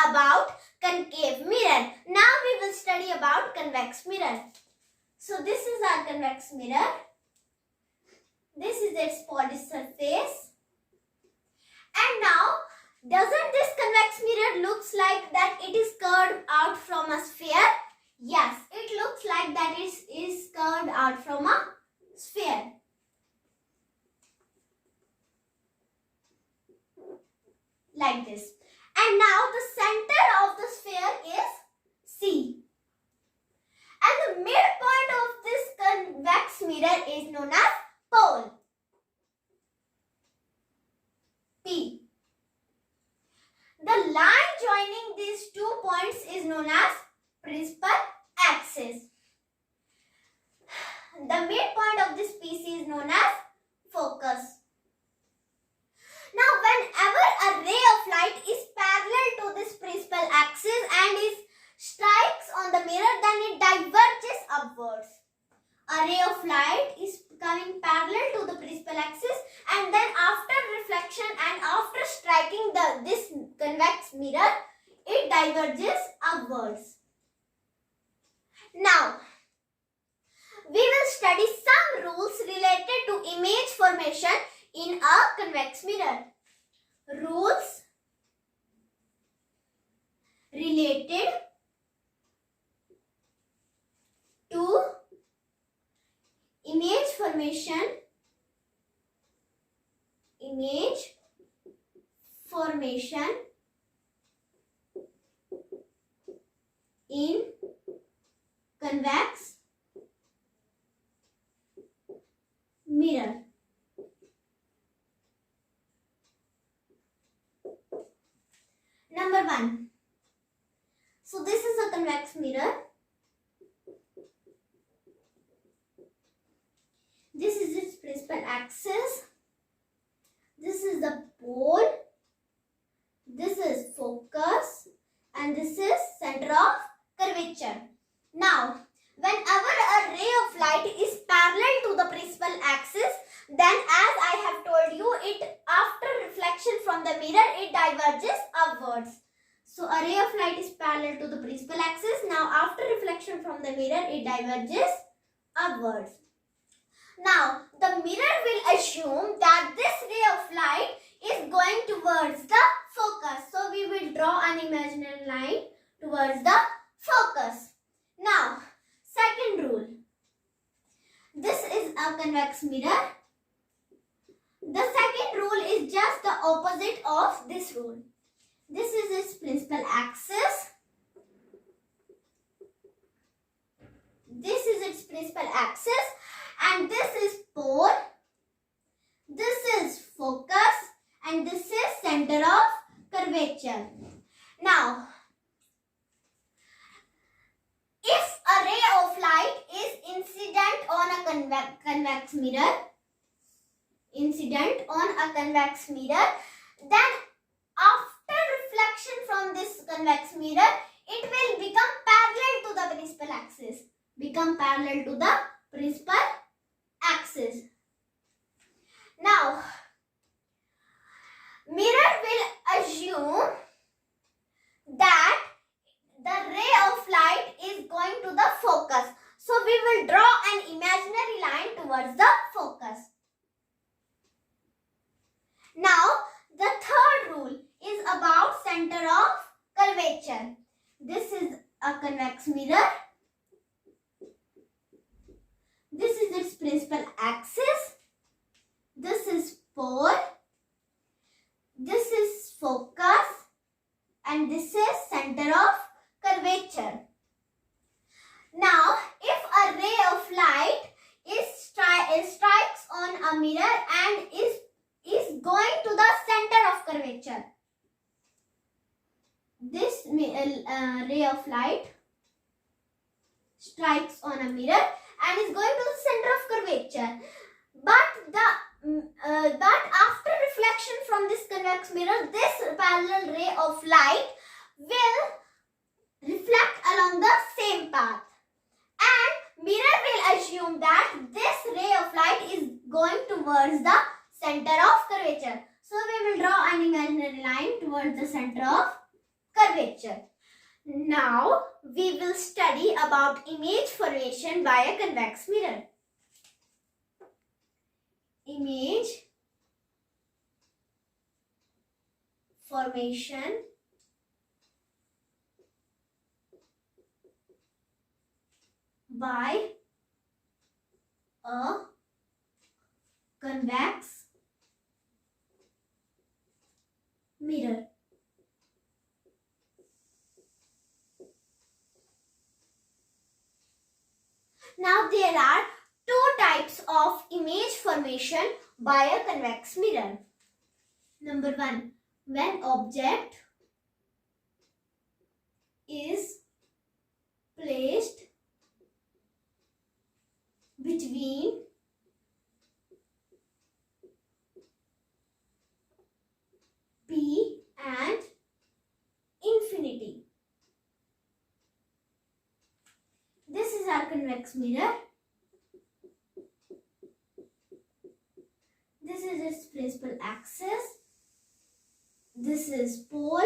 about concave mirror. Now we will study about convex mirror. So this is our convex mirror. This is its polished surface. And now, doesn't this convex mirror looks like that it is curved out from a sphere? Yes, it looks like that it is curved out from a sphere. Like this. And now the center of the sphere is C. And the midpoint of this convex mirror is known as pole, P. The line joining these 2 points is known as principal axis. The midpoint of this PC is known as focus. Now, whenever a ray of light is parallel to this principal axis and strikes on the mirror, then it diverges upwards. A ray of light is coming parallel to the principal axis, and then after reflection and after striking this convex mirror, it diverges upwards. Now, we will study some rules related to image formation in a convex mirror. Rules related to image formation in convex mirror. Number 1. So this is a convex mirror. This is its principal axis. This is the pole. This is focus. And this is center of curvature. Now, whenever a ray of light is parallel to the principal axis, then as I have told you, after reflection from the mirror, it diverges upwards. So, a ray of light is parallel to the principal axis. Now, after reflection from the mirror, it diverges upwards. Now, the mirror will assume that this ray of light is going towards the focus. So, we will draw an imaginary line towards the focus. Now, second rule. This is a convex mirror. The second rule is just the opposite of this rule. This is its principal axis. This is its principal axis. And this is pole. This is focus. And this is center of curvature. Now, if a ray of light is incident on a convex mirror, then after reflection from this convex mirror, it will become parallel to the principal axis. Now, mirror will assume that the ray of light is going to the focus. So, we will draw an imaginary line towards the focus. Now, the third rule is about center of curvature. This is a convex mirror. This is its principal axis. This is pole. This is focus. And this is center of curvature. Now, if a ray of light strikes on a mirror and is going to the center of curvature, this ray of light strikes on a mirror and is going to the center of curvature. But after reflection from this convex mirror, this parallel ray of light will reflect along the same path. And mirror will assume that this ray of light is going towards the center of curvature. So we will draw an imaginary line towards the center of curvature. Now we will study about image formation by a convex mirror. Image formation by a convex mirror. Now there are two types of image formation by a convex mirror. Number one, when object is placed between P and infinity. This is our convex mirror. This is its principal axis. This is pole.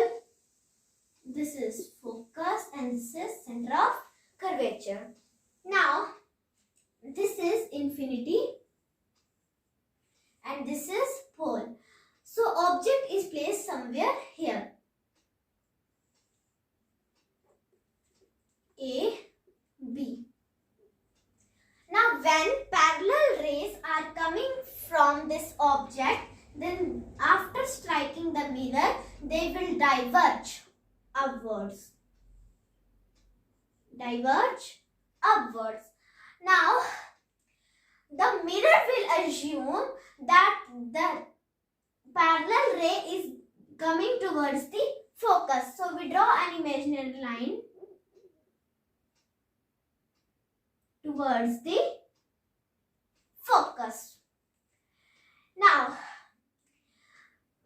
This is focus, and this is center of curvature. Now, this is infinity and this is pole. So, object is placed somewhere here. A, B. Now, when parallel rays are coming from this object, then after striking the mirror, they will diverge upwards. Diverge upwards. Now, the mirror will assume that the parallel ray is coming towards the focus. So, we draw an imaginary line towards the focus. Now,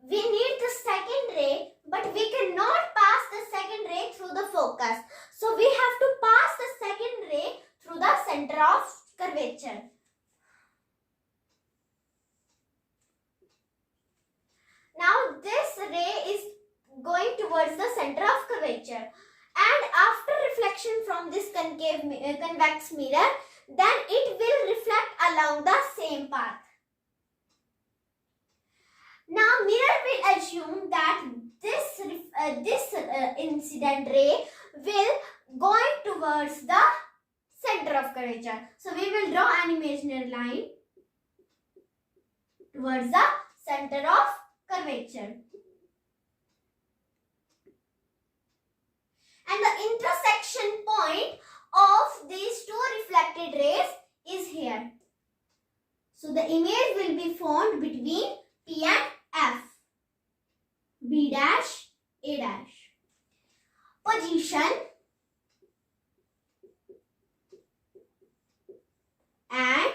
we need the second ray, but we cannot pass the second ray through the focus. So, we have to pass the second ray through the center of curvature. Now, this ray is going towards the center of curvature. And after reflection from this convex mirror, then it will reflect along the same path. Now, mirror will assume that this incident ray will going towards the center of curvature. So, we will draw an imaginary line towards the center of curvature. And the intersection point of these two reflected rays is here. So, the image will be formed between P and F. B dash, A dash. Position and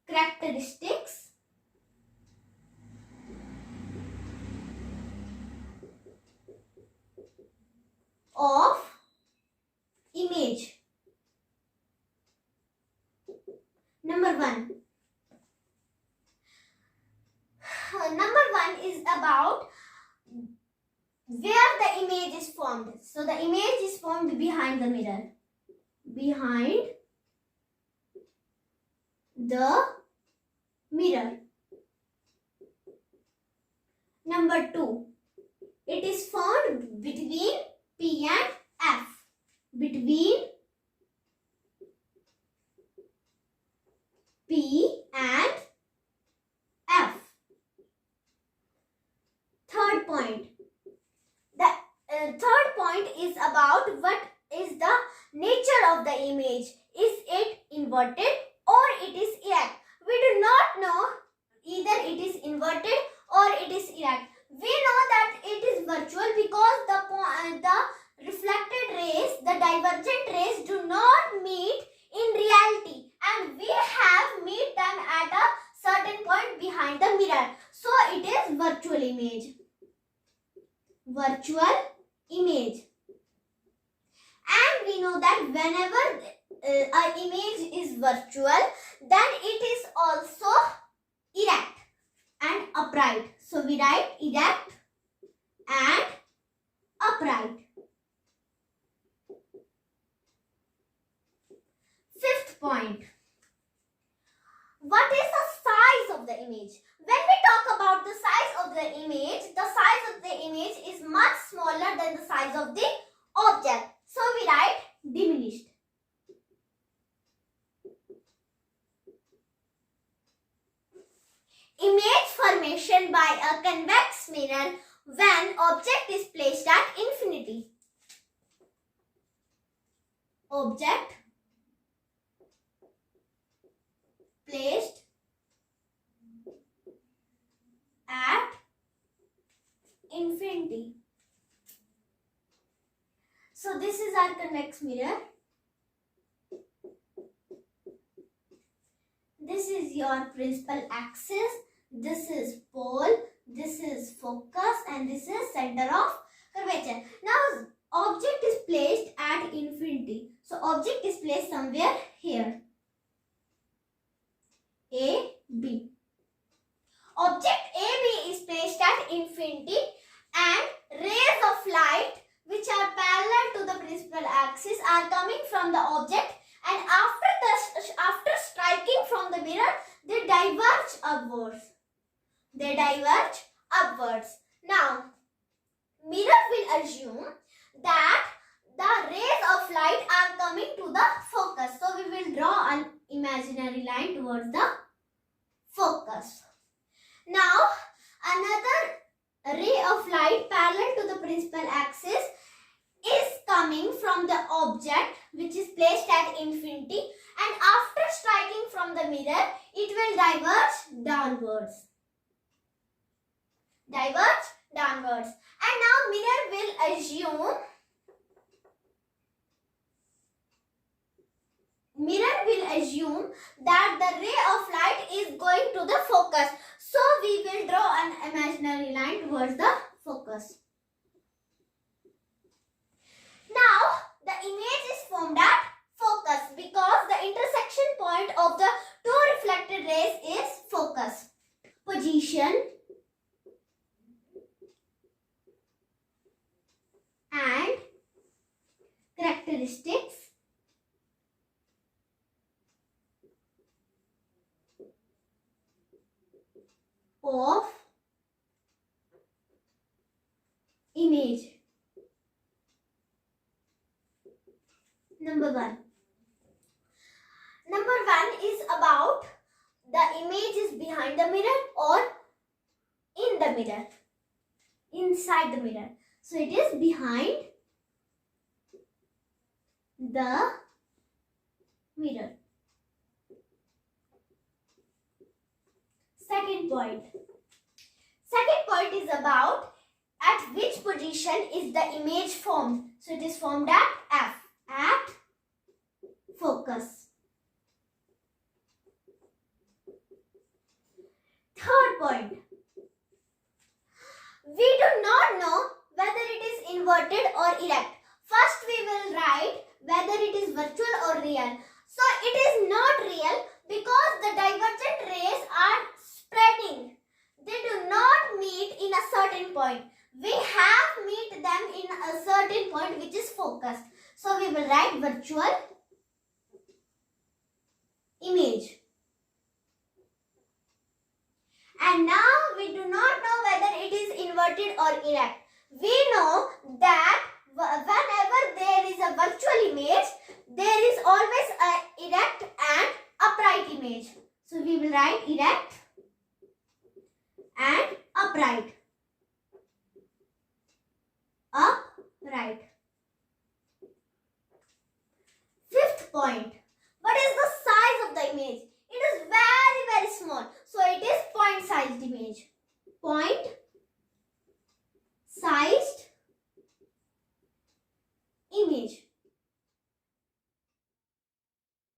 characteristics of image. Number one. Number one is about where the image is formed. So, the image is formed behind the mirror. Behind the mirror. Number two. It is formed between P and F. Between P and F. Third point. The third point is about what is the nature of the image. Is it inverted or it is erect? We do not know either it is inverted or it is erect. We know that it is virtual because the reflected rays, the divergent rays do not meet in reality, and we have meet them at a certain point behind the mirror. So, it is virtual image. Virtual image. And we know that whenever an image is virtual, then it is also erect and upright. So, we write erect and upright. Fifth point. What is the size of the image? When we talk about the size of the image is much smaller than the size of the object. So we write diminished. Image formation by a convex mirror when object is placed at infinity. Object placed at infinity. So this is our convex mirror. This is your principal axis. This is pole. This is focus, and this is center of curvature. Now object is placed at infinity. So object is placed somewhere here. A, B. Object AB is placed at infinity, and rays of light which are parallel to the principal axis are coming from the object, and after striking from the mirror, they diverge upwards. Now, mirror will assume that the rays of light are coming to the focus. So we will draw an imaginary line towards the focus. Now, another ray of light parallel to the principal axis is coming from the object which is placed at infinity, and after striking from the mirror, it will diverge downwards. And now mirror will assume that the ray of light is going to the focus. So we will draw an imaginary line towards the focus. Now the image is formed at focus because the intersection point of the two reflected rays is focus. Position and characteristics of image. Number one is about the image is behind the mirror or in the mirror, inside the mirror. So it is behind the mirror. Second point is about at which position is the image formed. So it is formed at F, at focus. Third point, we do not know whether it is inverted or erect. First we will write whether it is virtual or real. So it is not real because the divergent rays are spreading. They do not meet in a certain point. We have meet them in a certain point which is focused. So we will write virtual image. And now we do not know whether it is inverted or erect. We know that whenever there is a virtual image, there is always an erect and upright image. So we will write erect and upright. Upright. Fifth point. What is the size of the image? It is very, very small. So it is point sized image. Point size